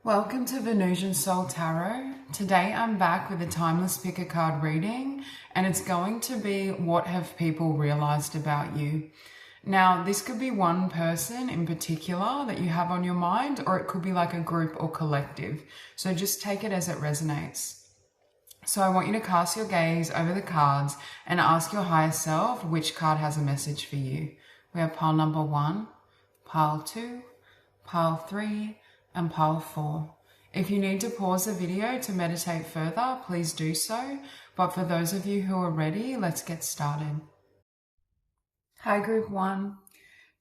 Welcome to Venusian Soul Tarot. Today I'm back with a timeless pick a card reading, and it's going to be what have people realized about you. Now, this could be one person in particular that you have on your mind, or it could be like a group or collective. So just take it as it resonates. So I want you to cast your gaze over the cards and ask your higher self which card has a message for you. We have pile number 1, pile 2, pile 3, and pile 4. If you need to pause the video to meditate further, please do so. But for those of you who are ready, let's get started. Hi, group 1.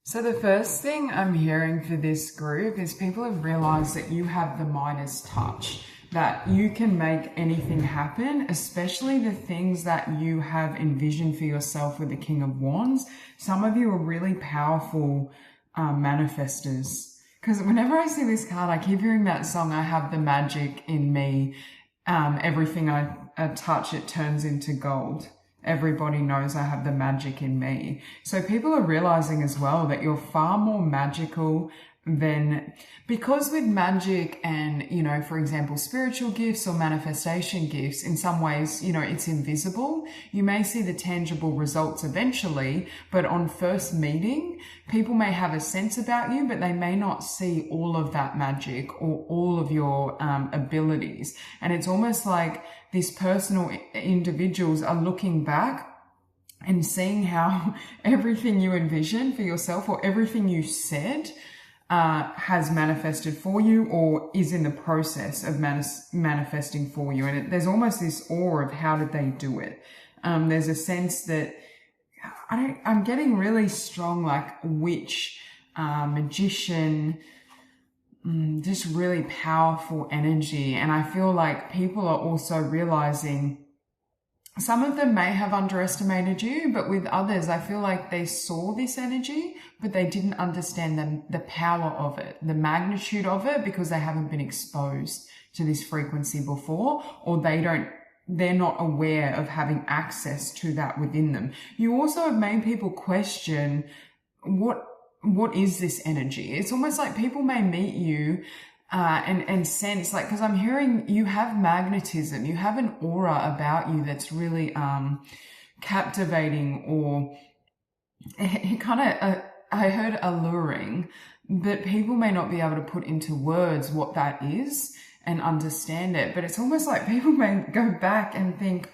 So the first thing I'm hearing for this group is people have realized that you have the Midas touch, that you can make anything happen, especially the things that you have envisioned for yourself with the King of Wands. Some of you are really powerful manifestors. Because whenever I see this card, I keep hearing that song, I have the magic in me. Everything I touch, it turns into gold. Everybody knows I have the magic in me. So people are realizing as well that you're far more magical than, because with magic and, for example, spiritual gifts or manifestation gifts, in some ways, it's invisible. You may see the tangible results eventually, but on first meeting, people may have a sense about you, but they may not see all of that magic or all of your abilities. And it's almost like these personal individuals are looking back and seeing how everything you envisioned for yourself or everything you said has manifested for you or is in the process of manifesting for you. And there's almost this awe of how did they do it? There's a sense that I'm getting really strong, like witch, magician, just really powerful energy. And I feel like people are also realizing some of them may have underestimated you, but with others, I feel like they saw this energy, but they didn't understand the power of it, the magnitude of it, because they haven't been exposed to this frequency before, or they're not aware of having access to that within them. You also have made people question what is this energy? It's almost like people may meet you and sense, like, because I'm hearing you have magnetism, you have an aura about you that's really captivating, or it kind of, I heard alluring, but people may not be able to put into words what that is and understand it. But it's almost like people may go back and think,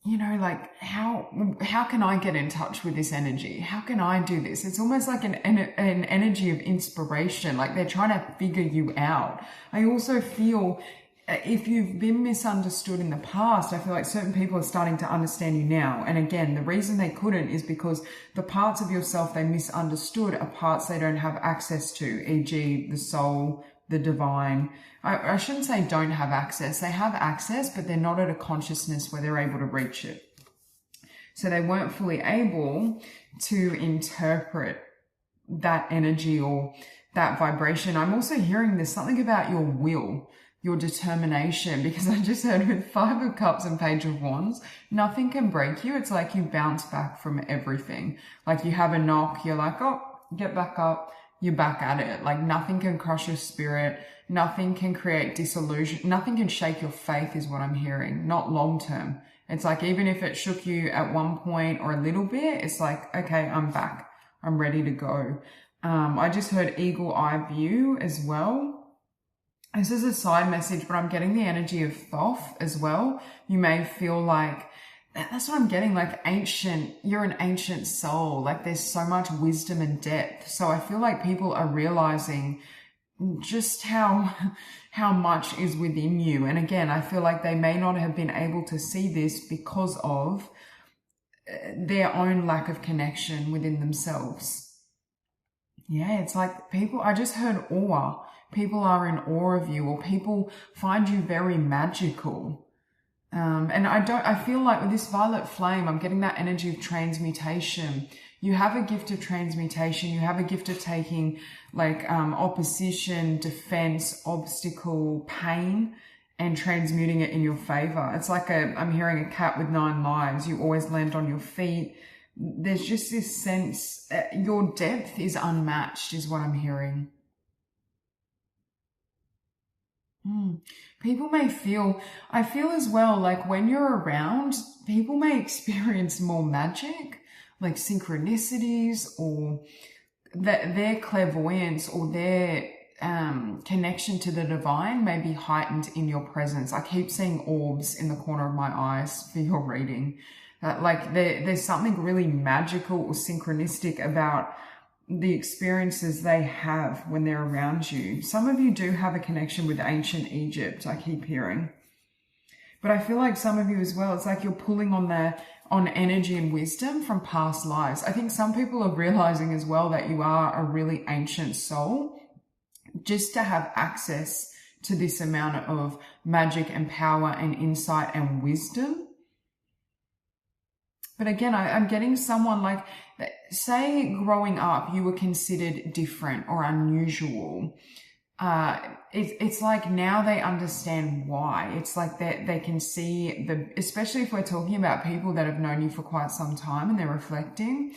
like, how can I get in touch with this energy? How can I do this? It's almost like an energy of inspiration, like they're trying to figure you out. I also feel if you've been misunderstood in the past, I feel like certain people are starting to understand you now. And again, the reason they couldn't is because the parts of yourself they misunderstood are parts they don't have access to, e.g. the soul, the divine. I shouldn't say don't have access. They have access, but they're not at a consciousness where they're able to reach it. So they weren't fully able to interpret that energy or that vibration. I'm also hearing there's something about your will, your determination, because I just heard with 5 of Cups and Page of Wands, nothing can break you. It's like you bounce back from everything. Like you have a knock, you're like, oh, get back up. You're back at it. Like nothing can crush your spirit. Nothing can create disillusion. Nothing can shake your faith is what I'm hearing. Not long term. It's like even if it shook you at one point or a little bit, it's like, okay, I'm back. I'm ready to go. I just heard eagle eye view as well. This is a side message, but I'm getting the energy of Thoth as well. You may feel like, that's what I'm getting, like you're an ancient soul. Like there's so much wisdom and depth. So I feel like people are realizing just how much is within you. And again, I feel like they may not have been able to see this because of their own lack of connection within themselves. Yeah, it's like people, I just heard awe. People are in awe of you, or people find you very magical. And I feel like with this violet flame, I'm getting that energy of transmutation. You have a gift of transmutation. You have a gift of taking like, opposition, defense, obstacle, pain, and transmuting it in your favor. It's like I'm hearing a cat with 9 lives. You always land on your feet. There's just this sense, your depth is unmatched is what I'm hearing. People may feel, I feel as well, like when you're around, people may experience more magic, like synchronicities, or their clairvoyance or their connection to the divine may be heightened in your presence. I keep seeing orbs in the corner of my eyes for your reading. Like there's something really magical or synchronistic about the experiences they have when they're around you. Some of you do have a connection with ancient Egypt, I keep hearing. But I feel like some of you as well, it's like you're pulling on energy and wisdom from past lives. I think some people are realizing as well that you are a really ancient soul, just to have access to this amount of magic and power and insight and wisdom. But again, I'm getting someone like, say growing up, you were considered different or unusual. It's like now they understand why. It's like they can see especially if we're talking about people that have known you for quite some time and they're reflecting,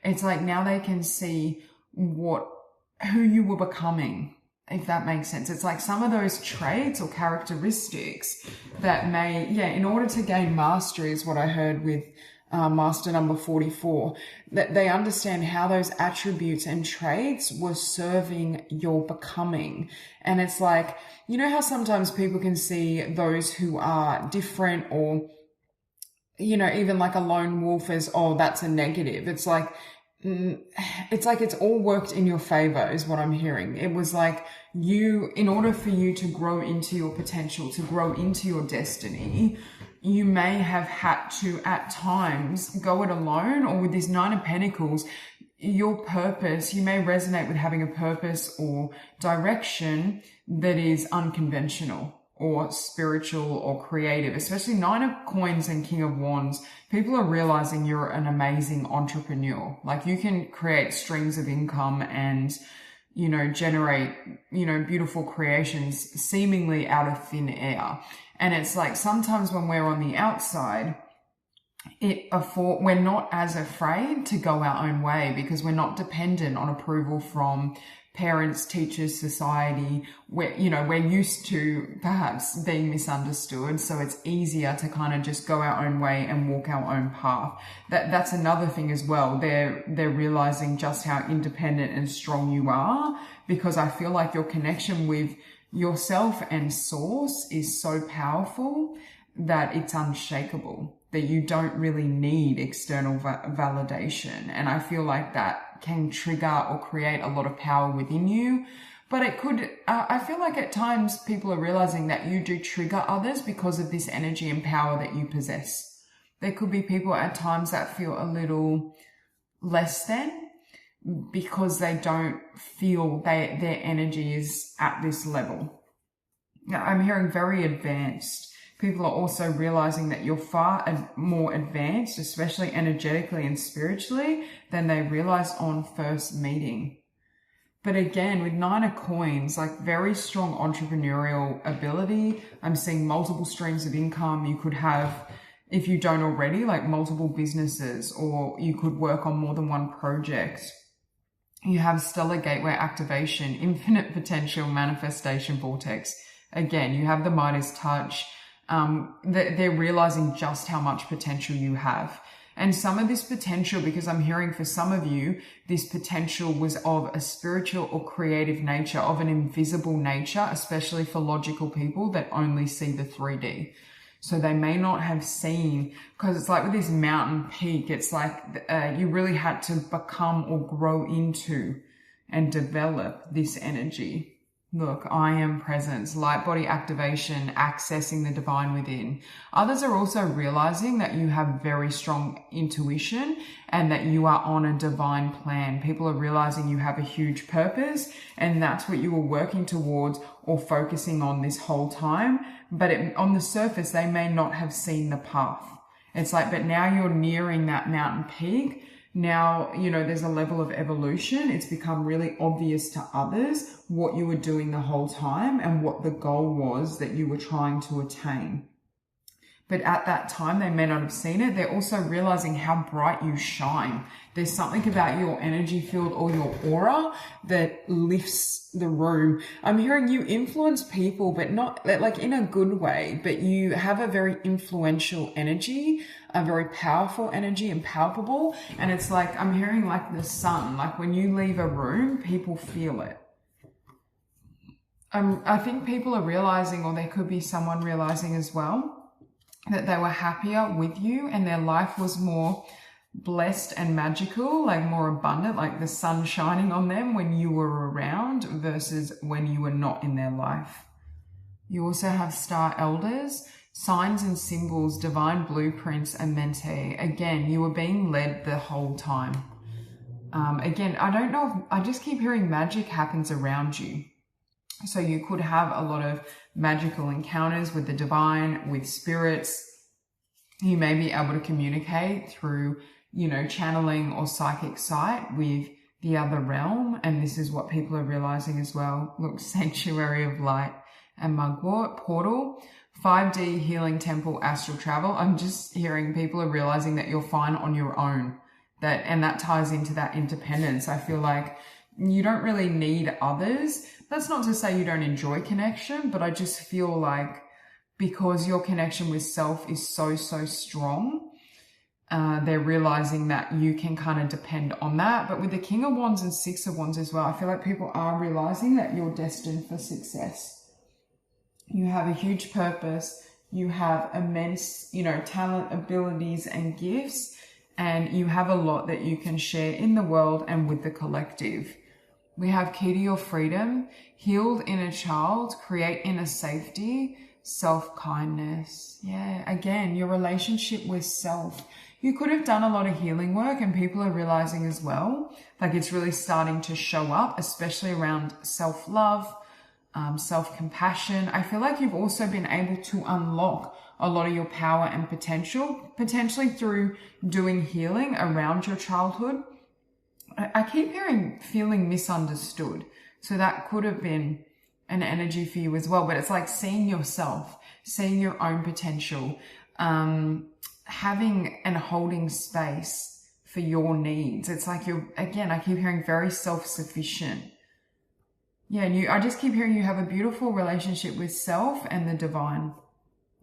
it's like now they can see who you were becoming, if that makes sense. It's like some of those traits or characteristics that in order to gain mastery is what I heard with master number 44, that they understand how those attributes and traits were serving your becoming. And it's like, you know how sometimes people can see those who are different or, even like a lone wolf as, oh, that's a negative. It's like it's all worked in your favor is what I'm hearing. It was like in order for you to grow into your potential, to grow into your destiny, you may have had to at times go it alone, or with this Nine of Pentacles, your purpose, you may resonate with having a purpose or direction that is unconventional or spiritual or creative, especially Nine of Coins and King of Wands. People are realizing you're an amazing entrepreneur. Like you can create streams of income and, generate, beautiful creations seemingly out of thin air. And it's like sometimes when we're on the outside, we're not as afraid to go our own way because we're not dependent on approval from parents, teachers, society. We're used to perhaps being misunderstood. So it's easier to kind of just go our own way and walk our own path. That's another thing as well. They're realizing just how independent and strong you are, because I feel like your connection with yourself and source is so powerful that it's unshakable, that you don't really need external validation. And I feel like that can trigger or create a lot of power within you. But it could, I feel like at times people are realizing that you do trigger others because of this energy and power that you possess. There could be people at times that feel a little less than, because they don't feel their energy is at this level. Now, I'm hearing very advanced. People are also realizing that you're far more advanced, especially energetically and spiritually, than they realized on first meeting. But again, with Nine of Coins, like very strong entrepreneurial ability. I'm seeing multiple streams of income. You could have, if you don't already, like multiple businesses, or you could work on more than one project. You have stellar gateway activation, infinite potential, manifestation vortex. Again, you have the Midas touch. They're realizing just how much potential you have. And some of this potential, because I'm hearing for some of you, this potential was of a spiritual or creative nature, of an invisible nature, especially for logical people that only see the 3D. So they may not have seen, because it's like with this mountain peak, it's like you really had to become or grow into and develop this energy. Look, I am presence, light body activation, accessing the divine within. Others are also realizing that you have very strong intuition and that you are on a divine plan. People are realizing you have a huge purpose, and that's what you were working towards or focusing on this whole time. But on the surface, they may not have seen the path. It's like, but now you're nearing that mountain peak. Now, there's a level of evolution. It's become really obvious to others what you were doing the whole time and what the goal was that you were trying to attain. but at that time they may not have seen it. They're also realizing how bright you shine. There's something about your energy field or your aura that lifts the room. I'm hearing you influence people, but not like in a good way, but you have a very influential energy, a very powerful energy and palpable. And it's like, I'm hearing like the sun, like when you leave a room, people feel it. I think people are realizing, or there could be someone realizing as well, that they were happier with you and their life was more blessed and magical, like more abundant, like the sun shining on them when you were around versus when you were not in their life. You also have star elders, signs and symbols, divine blueprints, and mentee. Again, you were being led the whole time. Again, I don't know, I just keep hearing magic happens around you. So you could have a lot of magical encounters with the divine, with spirits. You may be able to communicate through, you know, channeling or psychic sight with the other realm. And this is what people are realizing as well. Look, Sanctuary of Light and Mugwort, Portal, 5D Healing Temple, Astral Travel. I'm just hearing people are realizing that you're fine on your own. And that ties into that independence. I feel like you don't really need others. That's not to say you don't enjoy connection, but I just feel like because your connection with self is so strong, they're realizing that you can kind of depend on that. But with the King of Wands and Six of Wands as well, I feel like people are realizing that you're destined for success. You have a huge purpose. You have immense, you know, talent, abilities, and gifts. And you have a lot that you can share in the world and with the collective. We have key to your freedom, healed inner child, create inner safety, self-kindness. Yeah, again, your relationship with self. You could have done a lot of healing work and people are realizing as well, like it's really starting to show up, especially around self-love, self-compassion. I feel like you've also been able to unlock a lot of your power and potential, potentially through doing healing around your childhood. I keep hearing feeling misunderstood. So that could have been an energy for you as well, but it's like seeing yourself, seeing your own potential, having and holding space for your needs. It's like you're, again, I keep hearing very self-sufficient. Yeah, and I just keep hearing you have a beautiful relationship with self and the divine.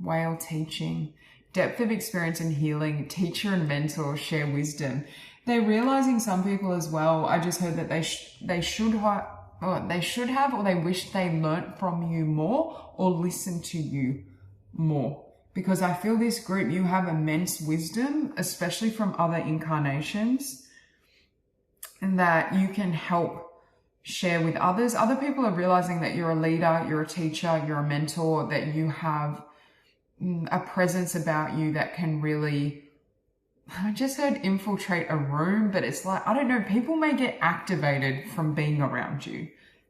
Whale teaching, depth of experience and healing, teacher and mentor, share wisdom. They're realizing, some people as well, I just heard that they should have, or they wish they learnt from you more or listened to you more. Because I feel this group, you have immense wisdom, especially from other incarnations, and that you can help share with others. Other people are realizing that you're a leader, you're a teacher, you're a mentor, that you have a presence about you that can really, I just heard infiltrate a room, but it's like, I don't know, people may get activated from being around you.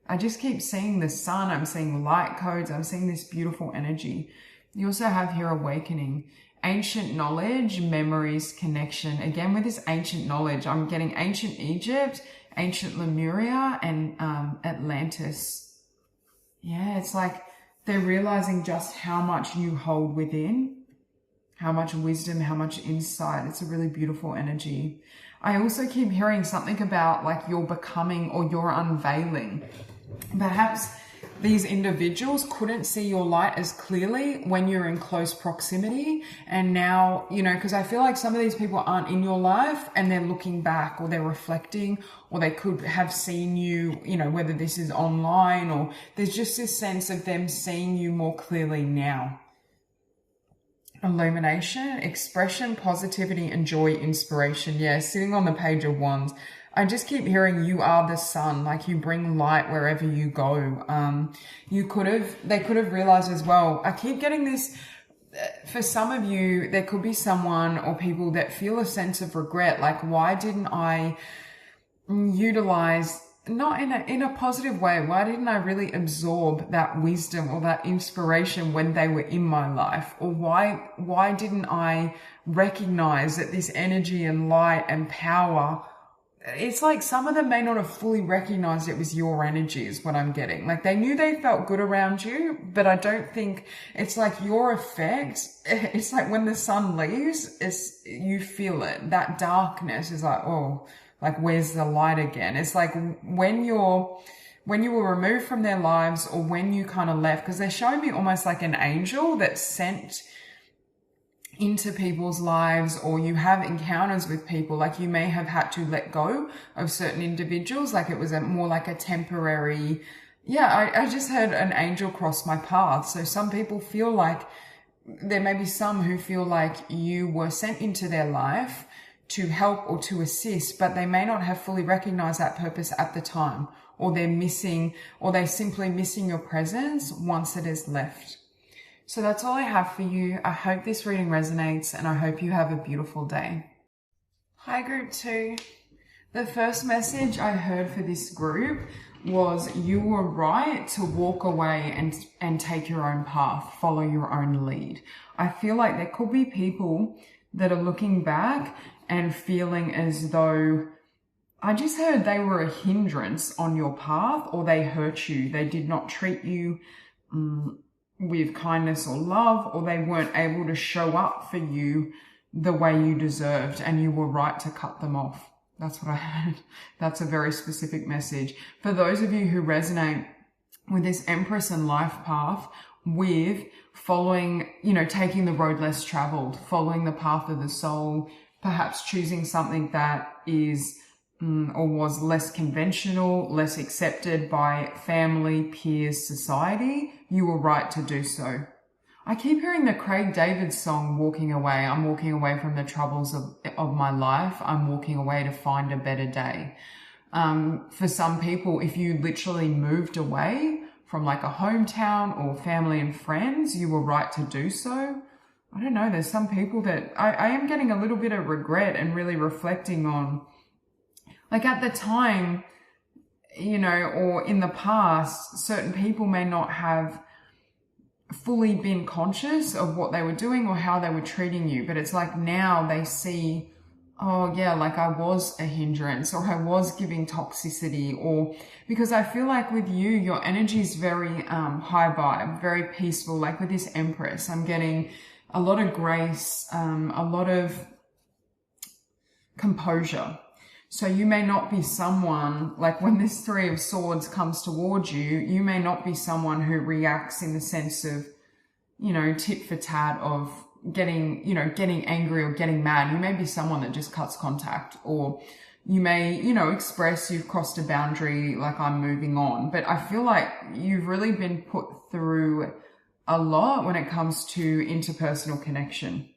I just keep seeing the sun, I'm seeing light codes, I'm seeing this beautiful energy. You also have here awakening, ancient knowledge, memories, connection. Again, with this ancient knowledge, I'm getting ancient Egypt, ancient Lemuria, and Atlantis. Yeah, it's like they're realizing just how much you hold within, how much wisdom, how much insight. It's a really beautiful energy. I also keep hearing something about like you're becoming or you're unveiling. Perhaps these individuals couldn't see your light as clearly when you're in close proximity. And now, you know, because I feel like some of these people aren't in your life and they're looking back or they're reflecting, or they could have seen you, you know, whether this is online, or there's just this sense of them seeing you more clearly now. Illumination, expression, positivity, and joy, inspiration. Yeah, sitting on the Page of Wands. I just keep hearing you are the sun, like you bring light wherever you go. They could have realized as well. I keep getting this, for some of you, there could be someone or people that feel a sense of regret. Like, why didn't I utilize, not in a positive way, why didn't I really absorb that wisdom or that inspiration when they were in my life? Or why didn't I recognize that this energy and light and power it's like some of them may not have fully recognized it was your energy is what I'm getting. Like they knew they felt good around you, but I don't think it's like your effect. It's like when the sun leaves, you feel it. That darkness is like, oh, like where's the light again? It's like when you were removed from their lives or when you kind of left, because they're showing me almost like an angel that sent into people's lives, or you have encounters with people, like you may have had to let go of certain individuals, like it was more like a temporary, I just had an angel cross my path. So some people feel like, there may be some who feel like you were sent into their life to help or to assist, but they may not have fully recognized that purpose at the time, or they're simply missing your presence once it is left. So that's all I have for you. I hope this reading resonates and I hope you have a beautiful day. Hi group 2. The first message I heard for this group was you were right to walk away and take your own path, follow your own lead. I feel like there could be people that are looking back and feeling as though, I just heard they were a hindrance on your path, or they hurt you. They did not treat you with kindness or love, or they weren't able to show up for you the way you deserved, and you were right to cut them off. That's what I heard. That's a very specific message. For those of you who resonate with this Empress and life path, with following, taking the road less traveled, following the path of the soul, perhaps choosing something that is or was less conventional, less accepted by family, peers, society, you were right to do so. I keep hearing the Craig David song, Walking Away. I'm walking away from the troubles of my life. I'm walking away to find a better day. For some people, if you literally moved away from like a hometown or family and friends, you were right to do so. I don't know. There's some people that I am getting a little bit of regret and really reflecting on, like at the time, or in the past, certain people may not have fully been conscious of what they were doing or how they were treating you. But it's like now they see, oh yeah, like I was a hindrance, or I was giving toxicity, or because I feel like with you, your energy is very high vibe, very peaceful. Like with this Empress, I'm getting a lot of grace, a lot of composure. So you may not be someone, like when this Three of Swords comes towards you, you may not be someone who reacts in the sense of, tit for tat of getting angry or getting mad. You may be someone that just cuts contact, or you may, express you've crossed a boundary, like I'm moving on. But I feel like you've really been put through a lot when it comes to interpersonal connection.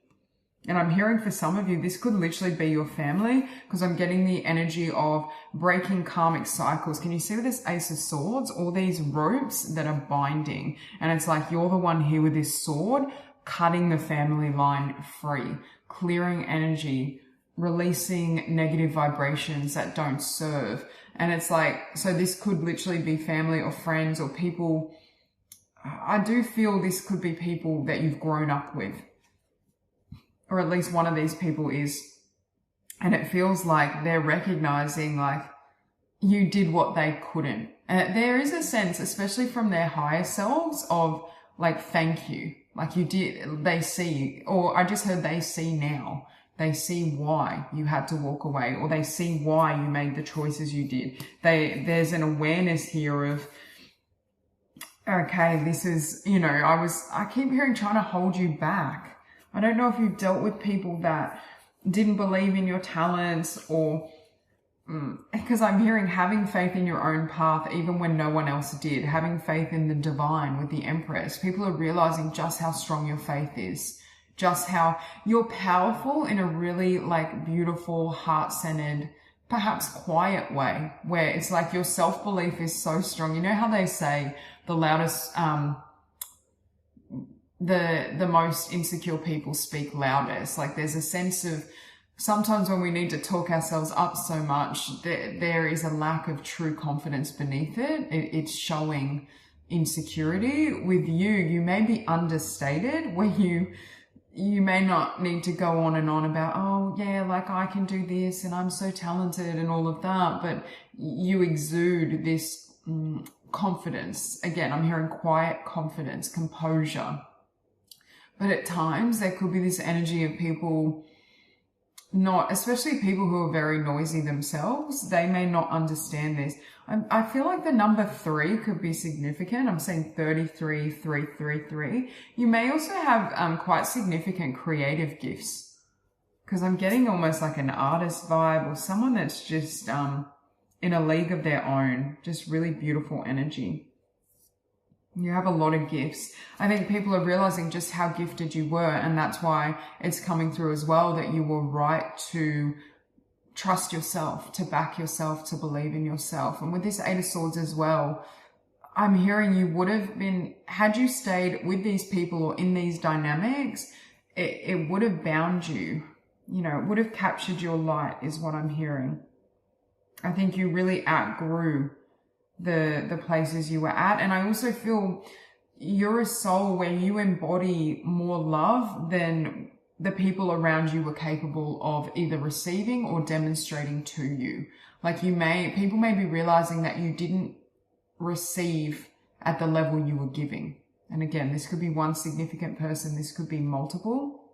And I'm hearing for some of you, this could literally be your family, because I'm getting the energy of breaking karmic cycles. Can you see with this Ace of Swords, all these ropes that are binding? And it's like you're the one here with this sword, cutting the family line free, clearing energy, releasing negative vibrations that don't serve. And it's like, so this could literally be family or friends or people. I do feel this could be people that you've grown up with, or at least one of these people is, and it feels like they're recognizing like you did what they couldn't. And there is a sense, especially from their higher selves, of like, thank you. Like you did, they see, or I just heard they see now. They see why you had to walk away, or they see why you made the choices you did. There's an awareness here of, okay, this is, I keep hearing trying to hold you back. I don't know if you've dealt with people that didn't believe in your talents, or because I'm hearing having faith in your own path, even when no one else did, having faith in the divine with the Empress. People are realizing just how strong your faith is, just how you're powerful in a really like beautiful, heart-centered, perhaps quiet way, where it's like your self-belief is so strong. You know how they say the loudest, the most insecure people speak loudest. Like there's a sense of sometimes when we need to talk ourselves up so much, there is a lack of true confidence beneath it. It's showing insecurity. With you, you may be understated, where you you may not need to go on and on about, oh yeah, like I can do this and I'm so talented and all of that, but you exude this confidence. Again, I'm hearing quiet confidence, composure. But at times there could be this energy of people not, especially people who are very noisy themselves, they may not understand this. I feel like the number 3 could be significant. I'm saying 33, 333. You may also have quite significant creative gifts, because I'm getting almost like an artist vibe, or someone that's just in a league of their own, just really beautiful energy. You have a lot of gifts. I think people are realizing just how gifted you were, and that's why it's coming through as well that you were right to trust yourself, to back yourself, to believe in yourself. And with this 8 of Swords as well, I'm hearing you would have been, had you stayed with these people or in these dynamics, it would have bound you. You know, it would have captured your light is what I'm hearing. I think you really outgrew the places you were at. And I also feel you're a soul where you embody more love than the people around you were capable of either receiving or demonstrating to you. Like people may be realizing that you didn't receive at the level you were giving. And again, this could be one significant person, this could be multiple.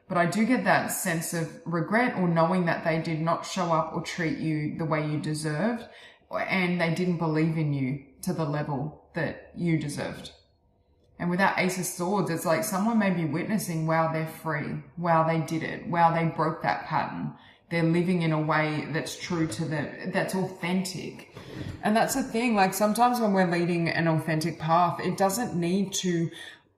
But I do get that sense of regret, or knowing that they did not show up or treat you the way you deserved, and they didn't believe in you to the level that you deserved. And with that Ace of Swords, it's like someone may be witnessing, wow, they're free. Wow, they did it. Wow, they broke that pattern. They're living in a way that's true to them, that's authentic. And that's the thing, like sometimes when we're leading an authentic path, it doesn't need to,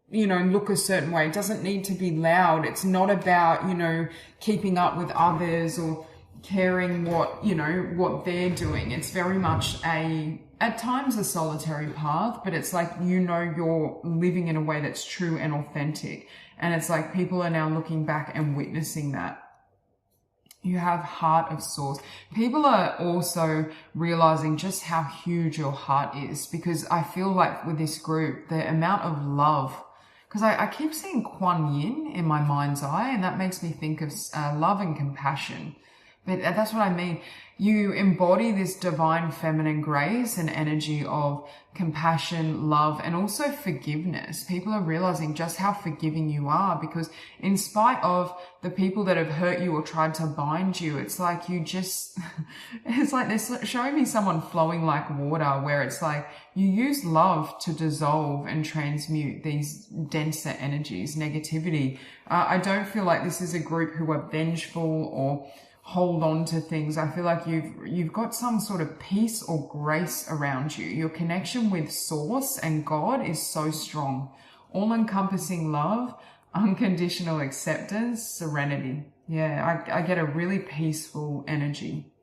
you know, look a certain way. It doesn't need to be loud. It's not about, you know, keeping up with others or caring what, you know, what they're doing. It's very much at times a solitary path, but it's like, you know, you're living in a way that's true and authentic. And it's like people are now looking back and witnessing that. You have Heart of Swords. People are also realizing just how huge your heart is, because I feel like with this group, the amount of love, because I keep seeing Kuan Yin in my mind's eye, and that makes me think of love and compassion. But that's what I mean. You embody this divine feminine grace and energy of compassion, love, and also forgiveness. People are realizing just how forgiving you are, because in spite of the people that have hurt you or tried to bind you, it's like you just, it's like they're showing me someone flowing like water, where it's like you use love to dissolve and transmute these denser energies, negativity. I don't feel like this is a group who are vengeful or hold on to things. I feel like you've got some sort of peace or grace around you. Your connection with Source and God is so strong. All-encompassing love, unconditional acceptance, serenity. Yeah, I get a really peaceful energy.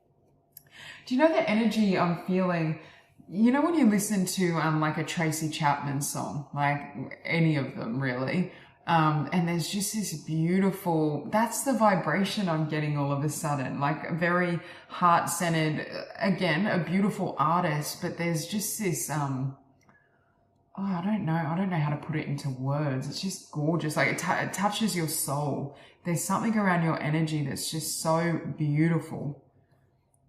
Do you know the energy I'm feeling? You know when you listen to like a Tracy Chapman song, like any of them really, and there's just this beautiful, that's the vibration I'm getting all of a sudden, like very heart-centered, again, a beautiful artist, but there's just this, I don't know how to put it into words. It's just gorgeous. Like it touches your soul. There's something around your energy that's just so beautiful.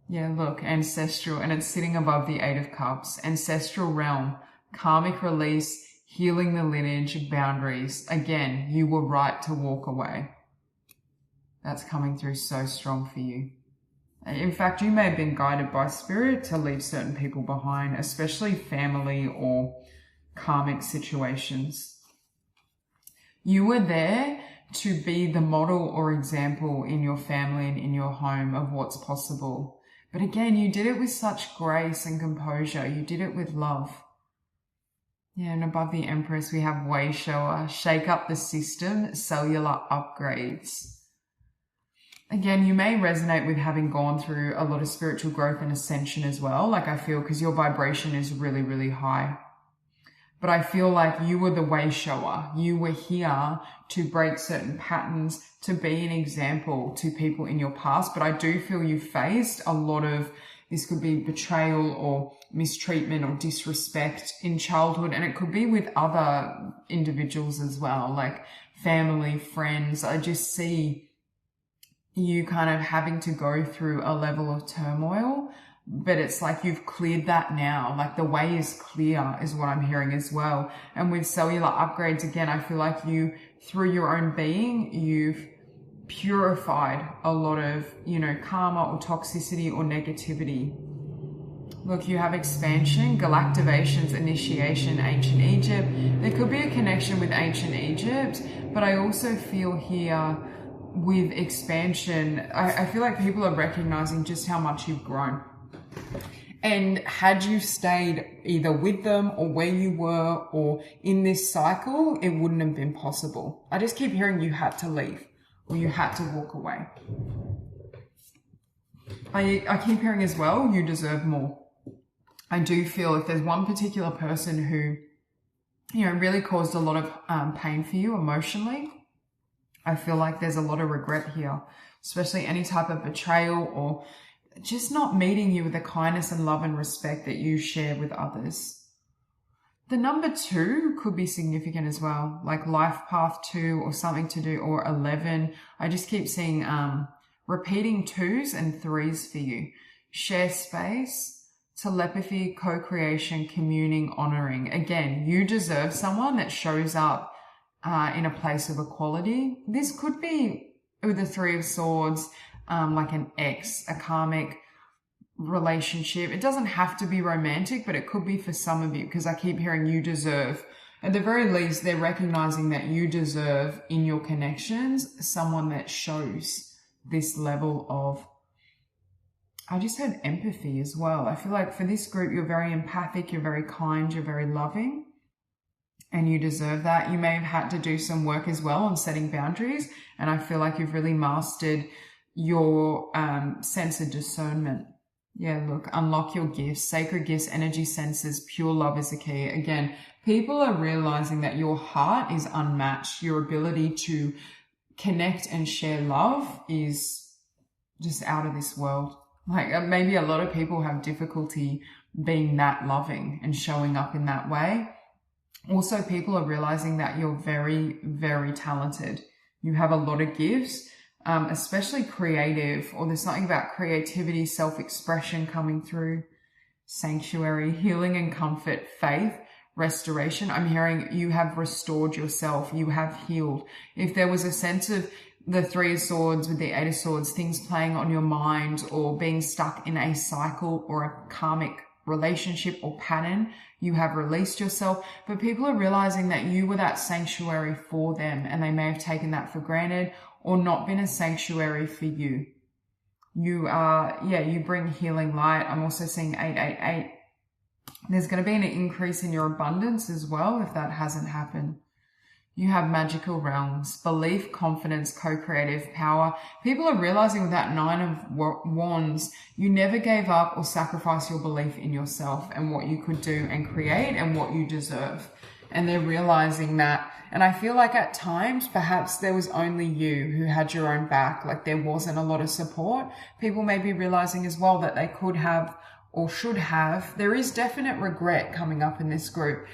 Yeah, look, ancestral, and it's sitting above the 8 of Cups. Ancestral realm, karmic release, healing the lineage, boundaries. Again, you were right to walk away. That's coming through so strong for you. In fact, you may have been guided by spirit to leave certain people behind, especially family or karmic situations. You were there to be the model or example in your family and in your home of what's possible. But again, you did it with such grace and composure. You did it with love. Yeah, and above the Empress, we have Way Shower, shake up the system, cellular upgrades. Again, you may resonate with having gone through a lot of spiritual growth and ascension as well. Like I feel, because your vibration is really, really high. But I feel like you were the way shower. You were here to break certain patterns, to be an example to people in your past. But I do feel you faced a lot of this could be betrayal or mistreatment or disrespect in childhood. And it could be with other individuals as well, like family, friends. I just see you kind of having to go through a level of turmoil, but it's like you've cleared that now. Like the way is clear is what I'm hearing as well. And with cellular upgrades, again, I feel like you, through your own being, you've purified a lot of, karma or toxicity or negativity. Look, you have expansion, galactivations, initiation, ancient Egypt. There could be a connection with ancient Egypt, but I also feel here with expansion, I feel like people are recognizing just how much you've grown. And had you stayed either with them or where you were or in this cycle, it wouldn't have been possible. I just keep hearing you had to leave or you had to walk away. I keep hearing as well, you deserve more. I do feel if there's one particular person who, really caused a lot of pain for you emotionally, I feel like there's a lot of regret here, especially any type of betrayal or just not meeting you with the kindness and love and respect that you share with others. The number 2 could be significant as well, like life path 2 or something to do, or 11. I just keep seeing repeating 2s and 3s for you. Share space, telepathy, co-creation, communing, honoring. Again, you deserve someone that shows up in a place of equality. This could be with the 3 of Swords, like an ex, a karmic relationship. It doesn't have to be romantic, but it could be for some of you, because I keep hearing you deserve. At the very least, they're recognizing that you deserve in your connections someone that shows this level of, I just had empathy as well. I feel like for this group, you're very empathic, you're very kind, you're very loving. And you deserve that. You may have had to do some work as well on setting boundaries. And I feel like you've really mastered your sense of discernment. Yeah, look, unlock your gifts, sacred gifts, energy senses, pure love is the key. Again, people are realizing that your heart is unmatched. Your ability to connect and share love is just out of this world. Like maybe a lot of people have difficulty being that loving and showing up in that way. Also, people are realizing that you're very, very talented. You have a lot of gifts, especially creative, or there's something about creativity, self-expression coming through. Sanctuary, healing and comfort, faith, restoration. I'm hearing you have restored yourself. You have healed. If there was a sense of the 3 of Swords with the 8 of Swords, things playing on your mind or being stuck in a cycle or a karmic relationship or pattern, you have released yourself. But people are realizing that you were that sanctuary for them, and they may have taken that for granted or not been a sanctuary for you. You are, you bring healing light. I'm also seeing 888. There's going to be an increase in your abundance as well if that hasn't happened. You have magical realms, belief, confidence, co-creative power. People are realizing with that 9 of Wands, you never gave up or sacrificed your belief in yourself and what you could do and create and what you deserve. And they're realizing that. And I feel like at times, perhaps there was only you who had your own back. Like there wasn't a lot of support. People may be realizing as well that they could have or should have. There is definite regret coming up in this group.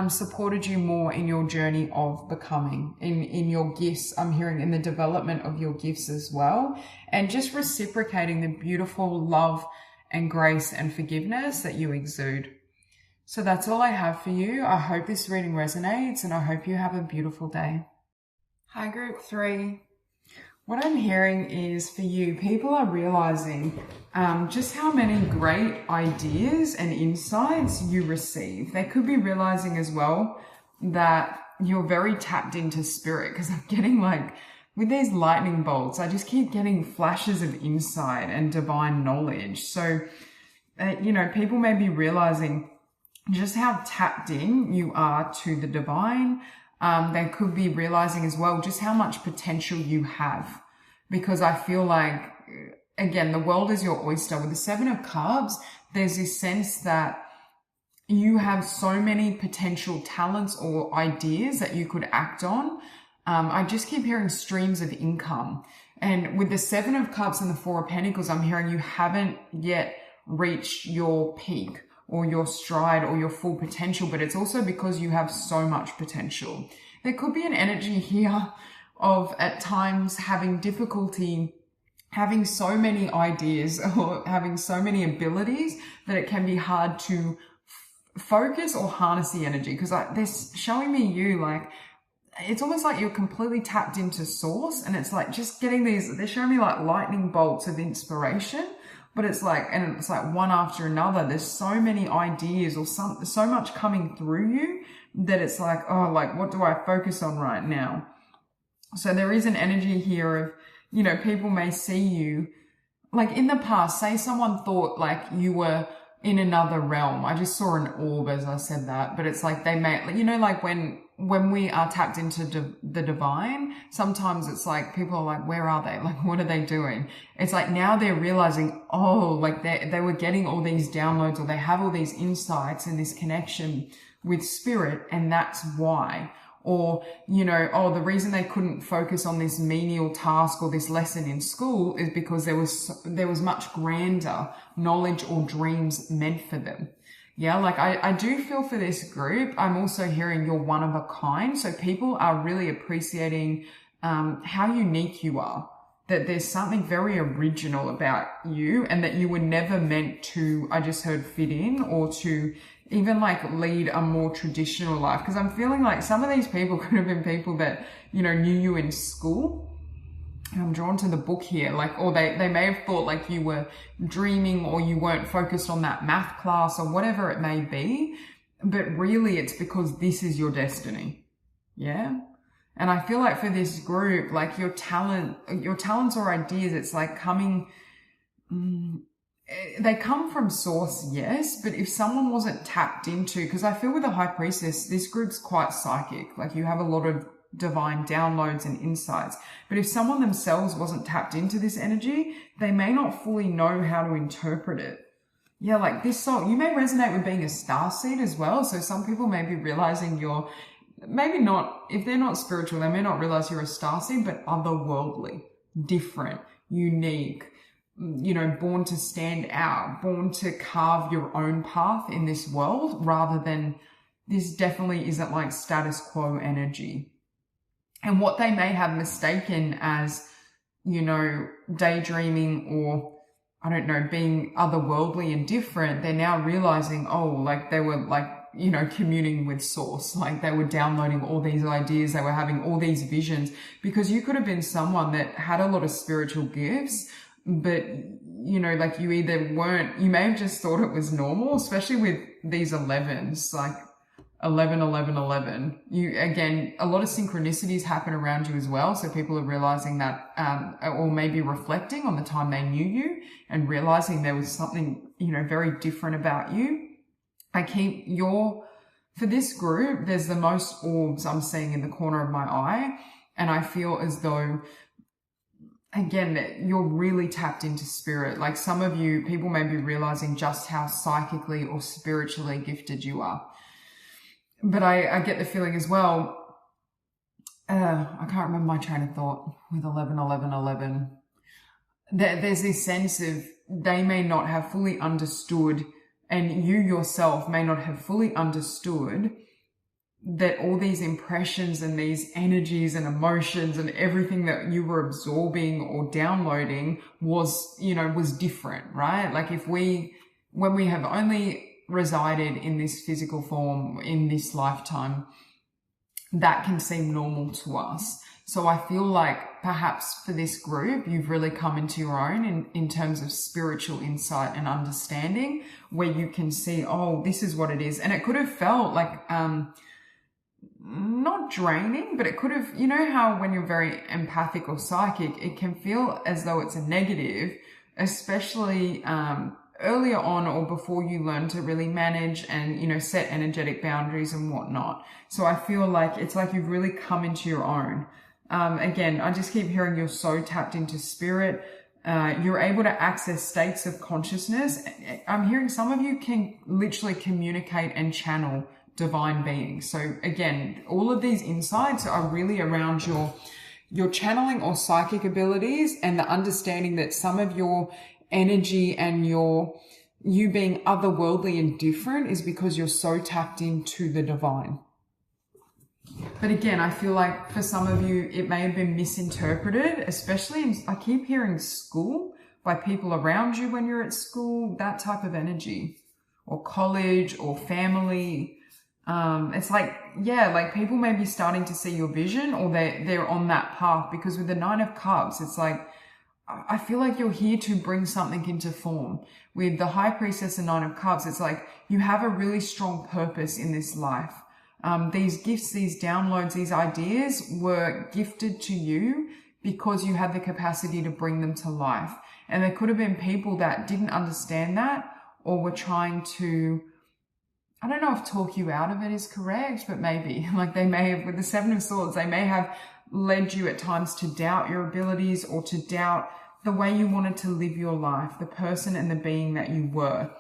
Supported you more in your journey of becoming, in your gifts. I'm hearing in the development of your gifts as well. And just reciprocating the beautiful love and grace and forgiveness that you exude. So that's all I have for you. I hope this reading resonates and I hope you have a beautiful day. Hi, group 3. What I'm hearing is for you, people are realizing just how many great ideas and insights you receive. They could be realizing as well that you're very tapped into spirit, because I'm getting like, with these lightning bolts, I just keep getting flashes of insight and divine knowledge. So, people may be realizing just how tapped in you are to the divine. They could be realizing as well just how much potential you have, because I feel like, again, the world is your oyster. With the 7 of Cups, there's this sense that you have so many potential talents or ideas that you could act on. I just keep hearing streams of income. And with the 7 of Cups and the 4 of Pentacles, I'm hearing you haven't yet reached your peak or your stride or your full potential, but it's also because you have so much potential. There could be an energy here of at times having difficulty having so many ideas or having so many abilities that it can be hard to focus or harness the energy. Because they're showing me you like, it's almost like you're completely tapped into source, and it's like just getting these, they're showing me like lightning bolts of inspiration, but it's like, and it's like one after another. There's so many ideas or so much coming through you that it's like, oh, like what do I focus on right now? So there is an energy here of, you know, people may see you like in the past, say someone thought like you were in another realm. I just saw an orb as I said that, but it's like they may, you know, like when we are tapped into the divine, sometimes it's like people are like, where are they? Like, what are they doing? It's like now they're realizing, oh, like they were getting all these downloads, or they have all these insights and this connection with spirit, and that's why. Or, you know, oh, the reason they couldn't focus on this menial task or this lesson in school is because there was much grander knowledge or dreams meant for them. Yeah, like I do feel for this group. I'm also hearing you're one of a kind. So people are really appreciating how unique you are, that there's something very original about you, and that you were never meant to, I just heard, fit in or to even like lead a more traditional life. Because I'm feeling like some of these people could have been people that, you know, knew you in school. I'm drawn to the book here, like, or they may have thought like you were dreaming or you weren't focused on that math class or whatever it may be. But really it's because this is your destiny. Yeah. And I feel like for this group, like your talents or ideas, it's like coming, they come from source, yes, but if someone wasn't tapped into, because I feel with the High Priestess, this group's quite psychic. Like you have a lot of divine downloads and insights. But if someone themselves wasn't tapped into this energy, they may not fully know how to interpret it. Yeah, like this soul, you may resonate with being a starseed as well. So some people may be realizing you're, maybe not, if they're not spiritual, they may not realize you're a starseed, but otherworldly, different, unique, you know, born to stand out, born to carve your own path in this world, rather than this definitely isn't like status quo energy. And what they may have mistaken as, you know, daydreaming or, I don't know, being otherworldly and different, they're now realizing, oh, like they were like, you know, communing with source, like they were downloading all these ideas, they were having all these visions, because you could have been someone that had a lot of spiritual gifts, but, you know, like you either weren't, you may have just thought it was normal, especially with these 11s, like 11, 11, 11. You, again, a lot of synchronicities happen around you as well. So people are realizing that, or maybe reflecting on the time they knew you and realizing there was something, you know, very different about you. For this group, there's the most orbs I'm seeing in the corner of my eye. And I feel as though, again, that you're really tapped into spirit. Like some of you, people may be realizing just how psychically or spiritually gifted you are. But I get the feeling as well, I can't remember my train of thought with 11, 11, 11. There's this sense of they may not have fully understood, and you yourself may not have fully understood that all these impressions and these energies and emotions and everything that you were absorbing or downloading was, you know, was different, right? Like when we have only resided in this physical form in this lifetime, that can seem normal to us. So I feel like perhaps for this group, you've really come into your own in terms of spiritual insight and understanding, where you can see, oh, this is what it is. And it could have felt like, not draining, but it could have, you know how when you're very empathic or psychic, it can feel as though it's a negative, especially, earlier on or before you learn to really manage and, you know, set energetic boundaries and whatnot. So I feel like it's like you've really come into your own. Again, I just keep hearing you're so tapped into spirit. You're able to access states of consciousness. I'm hearing some of you can literally communicate and channel divine beings. So again, all of these insights are really around your channeling or psychic abilities and the understanding that some of your energy and your you being otherworldly and different is because you're so tapped into the divine. But again, I feel like for some of you, it may have been misinterpreted, especially I keep hearing school, by people around you when you're at school, that type of energy, or college or family. It's like, yeah, like people may be starting to see your vision, or they're on that path, because with the Nine of Cups, it's like, I feel like you're here to bring something into form. With the High Priestess and Nine of Cups, it's like you have a really strong purpose in this life. These gifts, these downloads, these ideas were gifted to you because you had the capacity to bring them to life. And there could have been people that didn't understand that, or were trying to, I don't know if talk you out of it is correct, but maybe, like they may have, with the Seven of Swords, they may have led you at times to doubt your abilities, or to doubt the way you wanted to live your life, the person and the being that you were.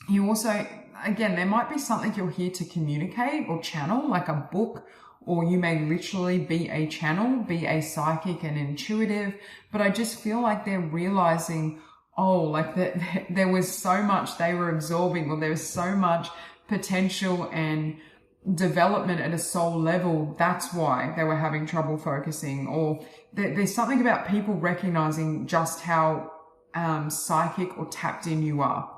You also, again, there might be something you're here to communicate or channel, like a book, or you may literally be a channel, be a psychic and intuitive. But I just feel like they're realizing, oh, like that there was so much they were absorbing, or there was so much potential and development at a soul level. That's why they were having trouble focusing. Or there's something about people recognizing just how psychic or tapped in you are,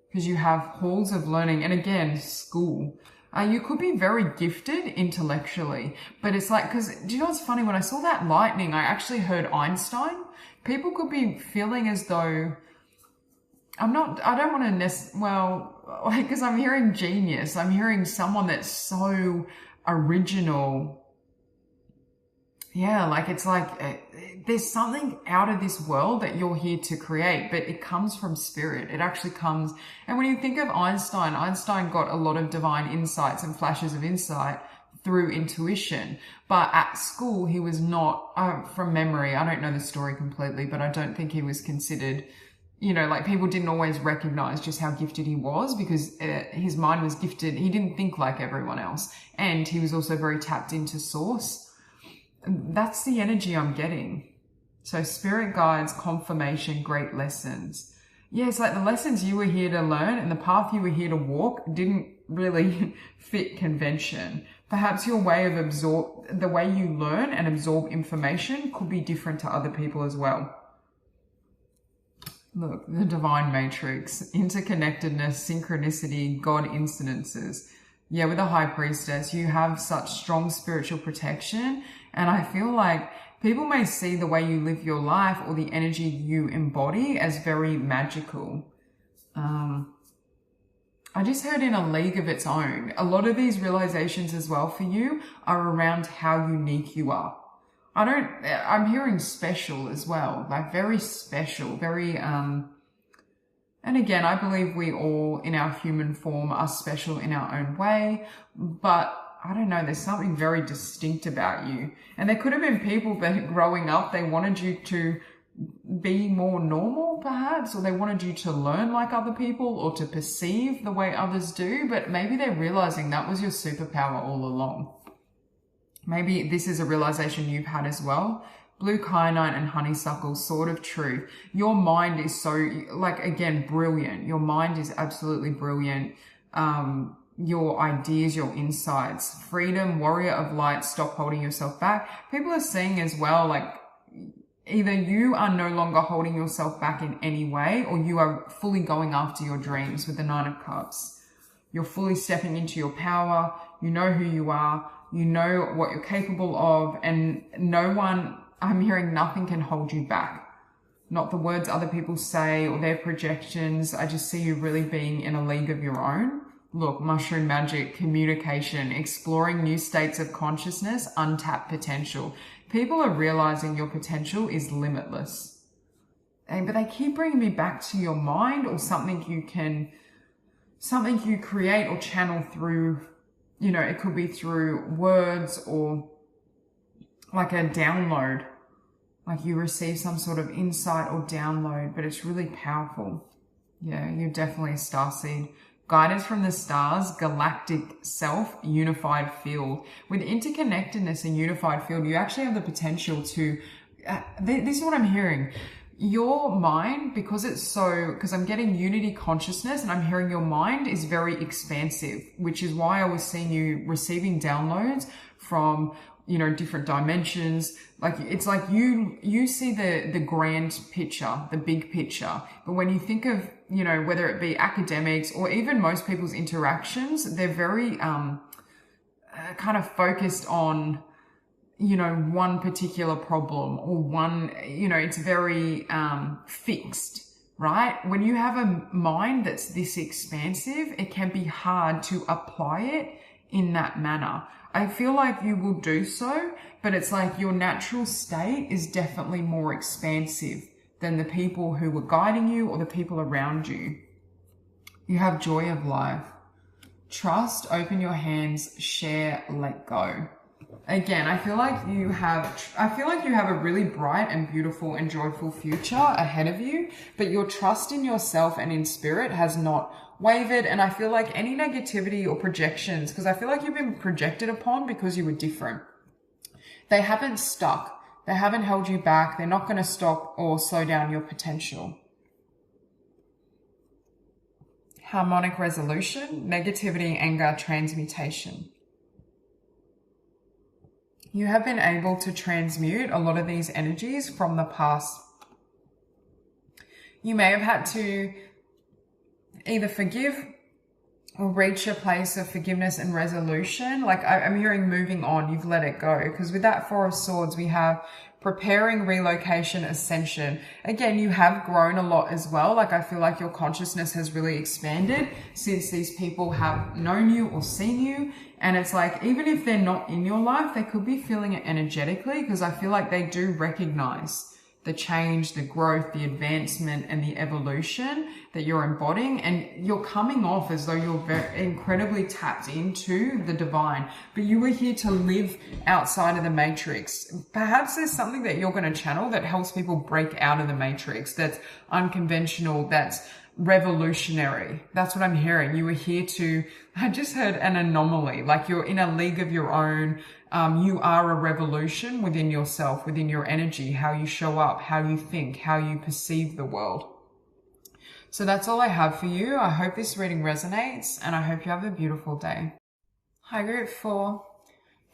because you have halls of learning. And again, school. You could be very gifted intellectually, but it's like, because do you know what's funny? When I saw that lightning, I actually heard Einstein. People could be feeling as though I don't want to because I'm hearing genius. I'm hearing someone that's so original. Yeah, like it's like there's something out of this world that you're here to create, but it comes from spirit. It actually comes. And when you think of Einstein got a lot of divine insights and flashes of insight through intuition. But at school, he was not, from memory, I don't know the story completely, but I don't think he was considered, like people didn't always recognize just how gifted he was, because his mind was gifted. He didn't think like everyone else. And he was also very tapped into source. That's the energy I'm getting. So spirit guides, confirmation, great lessons. Yeah, it's like the lessons you were here to learn and the path you were here to walk didn't really fit convention. Perhaps your way of the way you learn and absorb information could be different to other people as well. Look, the divine matrix, interconnectedness, synchronicity, God incidences. Yeah, with the High Priestess, you have such strong spiritual protection. And I feel like people may see the way you live your life or the energy you embody as very magical. I just heard in a league of its own. A lot of these realizations as well for you are around how unique you are. I'm hearing special as well, like very special, very, and again, I believe we all in our human form are special in our own way, but I don't know, there's something very distinct about you. And there could have been people that growing up, they wanted you to be more normal perhaps, or they wanted you to learn like other people or to perceive the way others do, but maybe they're realizing that was your superpower all along. Maybe this is a realization you've had as well. Blue kyanite and honeysuckle, sword of truth. Your mind is so, like, again, brilliant. Your mind is absolutely brilliant. Your ideas, your insights, freedom, warrior of light, stop holding yourself back. People are seeing as well, like, either you are no longer holding yourself back in any way, or you are fully going after your dreams with the Nine of Cups. You're fully stepping into your power. You know who you are. You know what you're capable of, and no one, I'm hearing nothing can hold you back. Not the words other people say or their projections. I just see you really being in a league of your own. Look, mushroom magic, communication, exploring new states of consciousness, untapped potential. People are realizing your potential is limitless. But they keep bringing me back to your mind, or something you create or channel through, it could be through words or like a download. Like you receive some sort of insight or download, but it's really powerful. Yeah, you're definitely a starseed. Guidance from the stars, galactic self, unified field. With interconnectedness and unified field, you actually have the potential to, this is what I'm hearing. your mind, because I'm getting unity consciousness and I'm hearing your mind is very expansive, which is why I was seeing you receiving downloads from, you know, different dimensions. Like, it's like you see the grand picture, the big picture. But when you think of, you know, whether it be academics or even most people's interactions, they're very kind of focused on, you know, one particular problem or one, you know, it's very fixed, right? When you have a mind that's this expansive, it can be hard to apply it in that manner. I feel like you will do so, but it's like your natural state is definitely more expansive than the people who were guiding you or the people around you. You have joy of life. Trust, open your hands, share, let go. Again, I feel like you have a really bright and beautiful and joyful future ahead of you, but your trust in yourself and in spirit has not wavered. And I feel like any negativity or projections, because I feel like you've been projected upon because you were different, they haven't stuck. They haven't held you back. They're not going to stop or slow down your potential. Harmonic resolution, negativity, anger, transmutation. You have been able to transmute a lot of these energies from the past. You may have had to either forgive or reach a place of forgiveness and resolution. Like I'm hearing moving on, you've let it go. Because with that Four of Swords, we have preparing, relocation, ascension. Again, you have grown a lot as well. Like I feel like your consciousness has really expanded since these people have known you or seen you. And it's like, even if they're not in your life, they could be feeling it energetically, because I feel like they do recognize the change, the growth, the advancement, and the evolution that you're embodying. And you're coming off as though you're very incredibly tapped into the divine, but you were here to live outside of the matrix. Perhaps there's something that you're going to channel that helps people break out of the matrix, that's unconventional, that's revolutionary. That's what I'm hearing. You were here to, I just heard an anomaly, like you're in a league of your own. You are a revolution within yourself, within your energy, how you show up, how you think, how you perceive the world. So that's all I have for you. I hope this reading resonates, and I hope you have a beautiful day. Hi, group 4.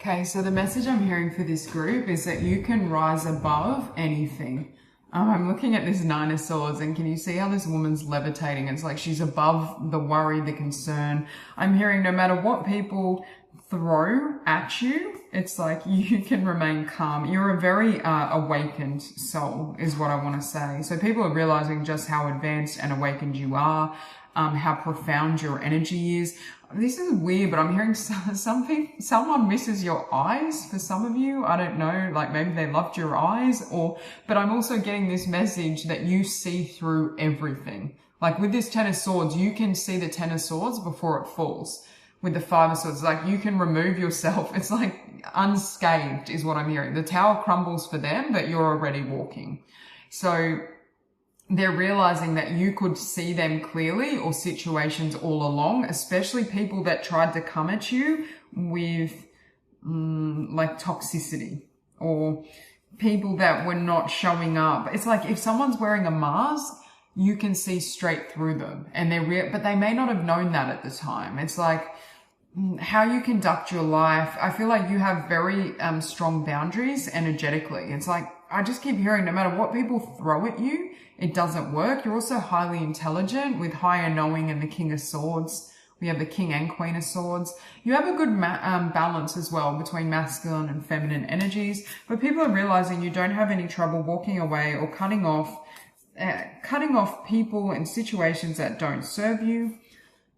Okay, so the message I'm hearing for this group is that you can rise above anything. I'm looking at this Nine of Swords, and can you see how this woman's levitating? It's like she's above the worry, the concern. I'm hearing no matter what people throw at you, it's like you can remain calm. You're a very awakened soul is what I want to say. So people are realizing just how advanced and awakened you are, how profound your energy is. This is weird, but I'm hearing someone misses your eyes for some of you. I don't know, like maybe they loved your eyes, but I'm also getting this message that you see through everything. Like with this Ten of Swords, you can see the Ten of Swords before it falls. With the Five of Swords, like you can remove yourself. It's like unscathed is what I'm hearing. The tower crumbles for them, but you're already walking. So they're realizing that you could see them clearly, or situations all along, especially people that tried to come at you with like toxicity, or people that were not showing up. It's like if someone's wearing a mask, you can see straight through them, and but they may not have known that at the time. It's like how you conduct your life. I feel like you have very strong boundaries energetically. It's like I just keep hearing no matter what people throw at you, it doesn't work. You're also highly intelligent with higher knowing and the King of Swords. We have the King and Queen of Swords. You have a good balance as well between masculine and feminine energies, but people are realizing you don't have any trouble walking away or cutting off people and situations that don't serve you.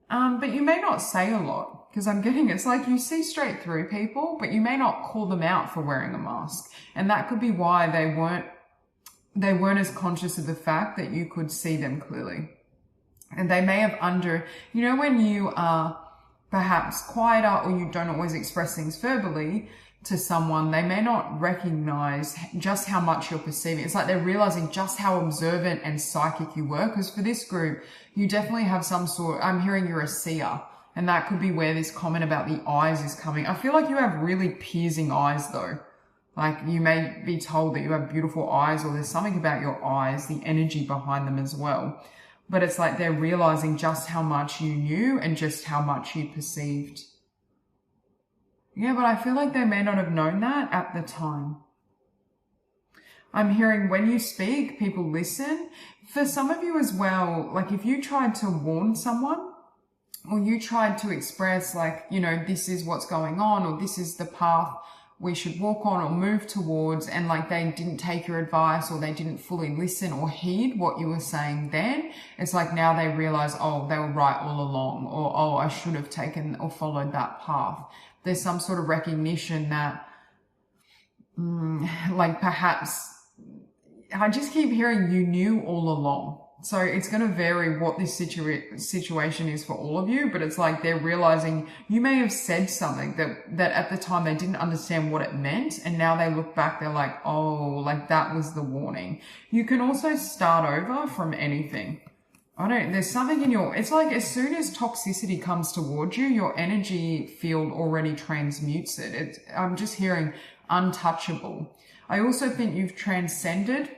But you may not say a lot, because I'm getting, it's like you see straight through people, but you may not call them out for wearing a mask. And that could be why they weren't as conscious of the fact that you could see them clearly. And they may have when you are perhaps quieter, or you don't always express things verbally to someone, they may not recognize just how much you're perceiving. It's like they're realizing just how observant and psychic you were. Because for this group, you definitely have I'm hearing you're a seer. And that could be where this comment about the eyes is coming. I feel like you have really piercing eyes though. Like you may be told that you have beautiful eyes, or there's something about your eyes, the energy behind them as well. But it's like they're realizing just how much you knew and just how much you perceived. Yeah, but I feel like they may not have known that at the time. I'm hearing when you speak, people listen. For some of you as well, like if you tried to warn someone, or you tried to express like, you know, this is what's going on, or this is the path we should walk on or move towards, and like they didn't take your advice, or they didn't fully listen or heed what you were saying then, it's like now they realize, oh, they were right all along, or oh, I should have taken or followed that path. There's some sort of recognition that like perhaps I just keep hearing you knew all along. So it's going to vary what this situation is for all of you, but it's like they're realizing you may have said something that at the time they didn't understand what it meant, and now they look back, they're like, oh, like that was the warning. You can also start over from anything. There's something in it's like as soon as toxicity comes towards you, your energy field already transmutes it. I'm just hearing untouchable. I also think you've transcended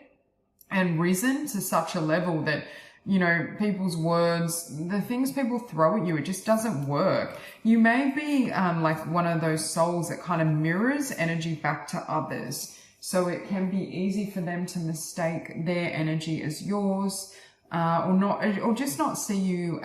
and risen to such a level that, you know, people's words, the things people throw at you, it just doesn't work. You may be like one of those souls that kind of mirrors energy back to others. So it can be easy for them to mistake their energy as yours, or just not see you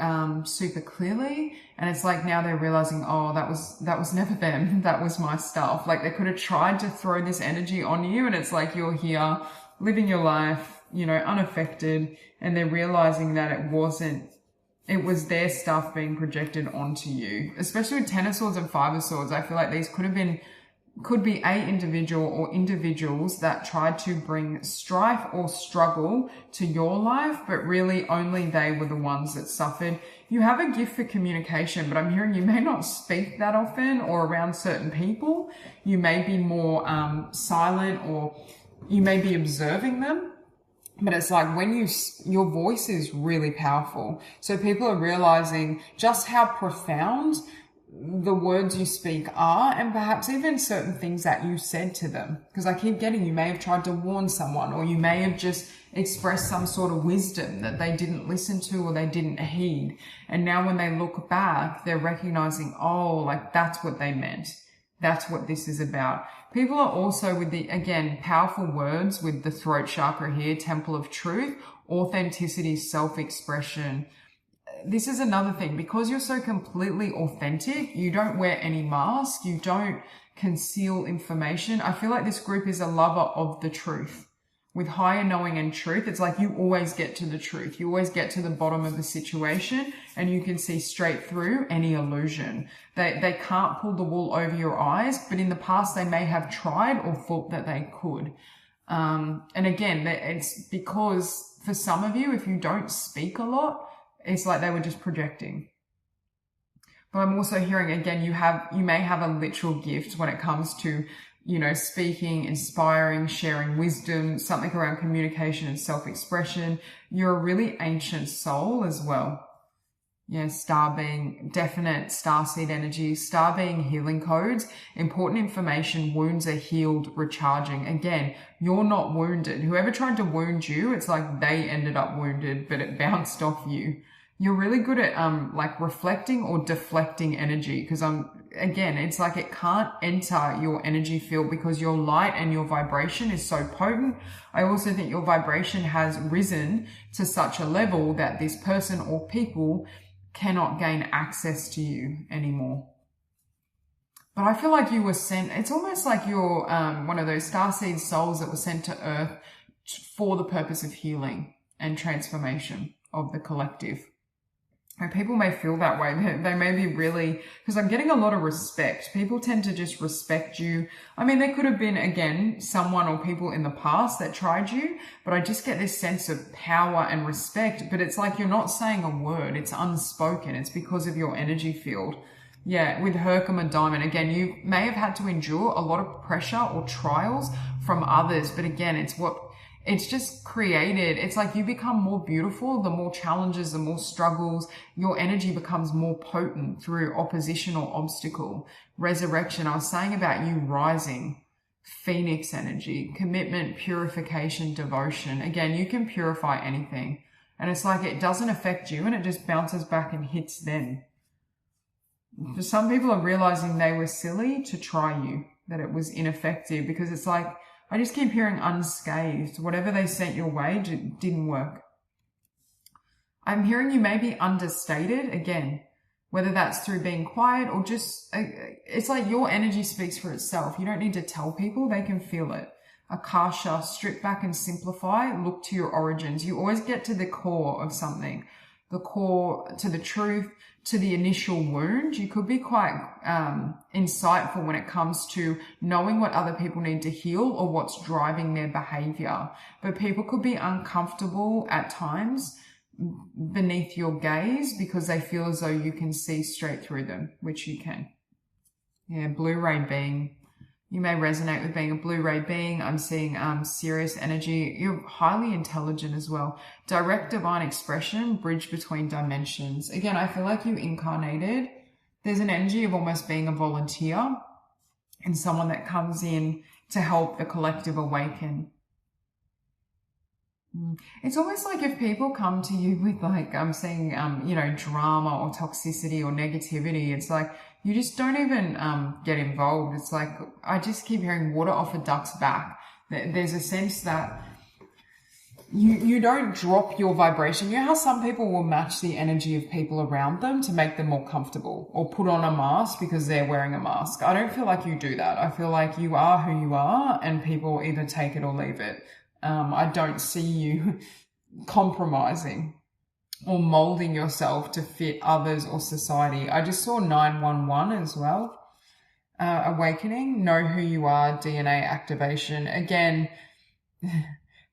super clearly. And it's like now they're realizing, oh, that was never them. That was my stuff. Like they could have tried to throw this energy on you, and it's like you're here living your life, you know, unaffected, and they're realizing that it was their stuff being projected onto you. Especially with Ten of Swords and Five of Swords, I feel like these could be a individual or individuals that tried to bring strife or struggle to your life, but really only they were the ones that suffered. You have a gift for communication, but I'm hearing you may not speak that often or around certain people. You may be more silent, or you may be observing them. But it's like when your voice is really powerful. So people are realizing just how profound the words you speak are, and perhaps even certain things that you said to them. Because I keep getting, you may have tried to warn someone, or you may have just expressed some sort of wisdom that they didn't listen to or they didn't heed. And now when they look back, they're recognizing, oh, like that's what they meant. That's what this is about. People are also with again, powerful words with the throat chakra here, Temple of Truth, authenticity, self-expression. This is another thing, because you're so completely authentic, you don't wear any mask, you don't conceal information. I feel like this group is a lover of the truth. With higher knowing and truth, it's like you always get to the truth. You always get to the bottom of the situation, and you can see straight through any illusion. They can't pull the wool over your eyes, but in the past they may have tried or thought that they could. And again, it's because for some of you, if you don't speak a lot, it's like they were just projecting. But I'm also hearing, again, you may have a literal gift when it comes to, you know, speaking, inspiring, sharing wisdom, something around communication and self-expression. You're a really ancient soul as well. Yeah, star being definite starseed energy, star being healing codes, important information, wounds are healed, recharging. Again, you're not wounded. Whoever tried to wound you, it's like they ended up wounded, but it bounced off you. You're really good at like reflecting or deflecting energy, because again, it's like it can't enter your energy field because your light and your vibration is so potent. I also think your vibration has risen to such a level that this person or people cannot gain access to you anymore. But I feel like you were sent, it's almost like you're one of those starseed souls that were sent to Earth for the purpose of healing and transformation of the collective. And people may feel that way. They may be really, because I'm getting a lot of respect. People tend to just respect you. I mean, there could have been, again, someone or people in the past that tried you, but I just get this sense of power and respect. But it's like you're not saying a word. It's unspoken. It's because of your energy field. Yeah, with Herkimer Diamond, again, you may have had to endure a lot of pressure or trials from others. But again, it's just created. It's like you become more beautiful, the more challenges, the more struggles, your energy becomes more potent through opposition or obstacle. Resurrection, I was saying about you rising. Phoenix energy, commitment, purification, devotion. Again, you can purify anything. And it's like it doesn't affect you and it just bounces back and hits them. For some people are realizing they were silly to try you, that it was ineffective, because it's like, I just keep hearing unscathed. Whatever they sent your way didn't work. I'm hearing you may be understated again, whether that's through being quiet or just, it's like your energy speaks for itself. You don't need to tell people, they can feel it. Akasha, strip back and simplify, look to your origins. You always get to the core of something, the core to the truth, to the initial wound. You could be quite insightful when it comes to knowing what other people need to heal or what's driving their behavior. But people could be uncomfortable at times beneath your gaze because they feel as though you can see straight through them, which you can. Yeah, Blu-ray being. You may resonate with being a Blu-ray being. I'm seeing serious energy. You're highly intelligent as well. Direct divine expression, bridge between dimensions. Again, I feel like you incarnated. There's an energy of almost being a volunteer and someone that comes in to help the collective awaken. It's almost like if people come to you with like, I'm seeing, drama or toxicity or negativity, it's like, you just don't even get involved. It's like, I just keep hearing water off a duck's back. There's a sense that you don't drop your vibration. You know how some people will match the energy of people around them to make them more comfortable or put on a mask because they're wearing a mask. I don't feel like you do that. I feel like you are who you are and people either take it or leave it. I don't see you compromising or molding yourself to fit others or society. I just saw 911 as well. Awakening, know who you are, DNA activation. Again,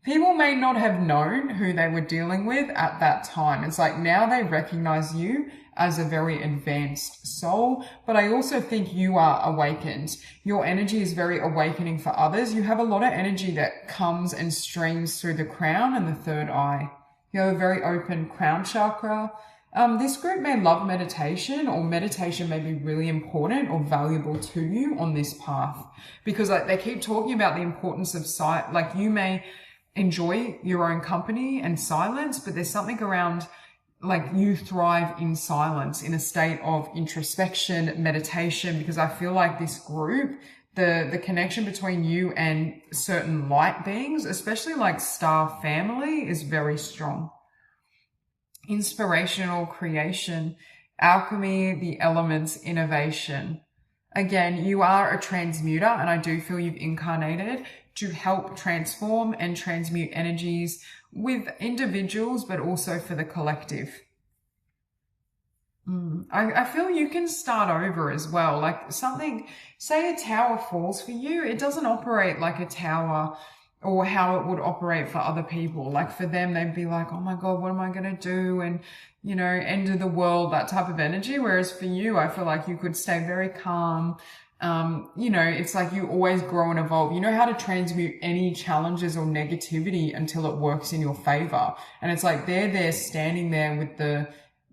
people may not have known who they were dealing with at that time. It's like now they recognize you as a very advanced soul, but I also think you are awakened. Your energy is very awakening for others. You have a lot of energy that comes and streams through the crown and the third eye. You have a very open crown chakra. This group may love meditation, or meditation may be really important or valuable to you on this path, because like they keep talking about the importance of sight. Like you may enjoy your own company and silence, but there's something around like you thrive in silence, in a state of introspection, meditation, because I feel like this group, the connection between you and certain light beings, especially like star family, is very strong. Inspirational creation, alchemy, the elements, innovation. Again, you are a transmuter, and I do feel you've incarnated to help transform and transmute energies with individuals, but also for the collective. I feel you can start over as well. Like something, say a tower falls for you, it doesn't operate like a tower or how it would operate for other people. Like for them, they'd be like, oh my God, what am I going to do? And, end of the world, that type of energy. Whereas for you, I feel like you could stay very calm. It's like you always grow and evolve. You know how to transmute any challenges or negativity until it works in your favor. And it's like they're there standing there with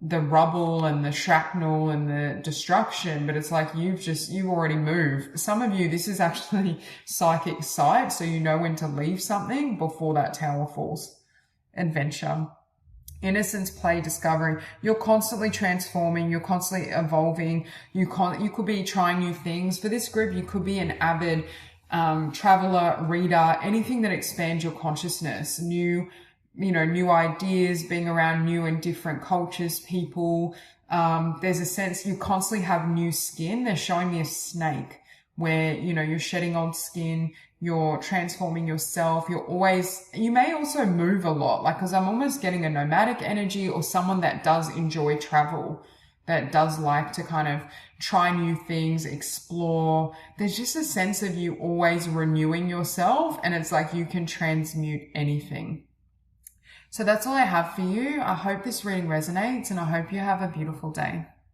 the rubble and the shrapnel and the destruction, but it's like you've already moved. Some of you, this is actually psychic sight, so you know when to leave something before that tower falls. Adventure. Innocence, play, discovery. You're constantly transforming. You're constantly evolving. You could be trying new things. For this group, you could be an avid traveler, reader, anything that expands your consciousness. New ideas, being around new and different cultures, people. There's a sense you constantly have new skin. They're showing me a snake where, you're shedding old skin. You're transforming yourself. You may also move a lot, like, cause I'm almost getting a nomadic energy or someone that does enjoy travel, that does like to kind of try new things, explore. There's just a sense of you always renewing yourself, and it's like you can transmute anything. So that's all I have for you. I hope this reading resonates, and I hope you have a beautiful day.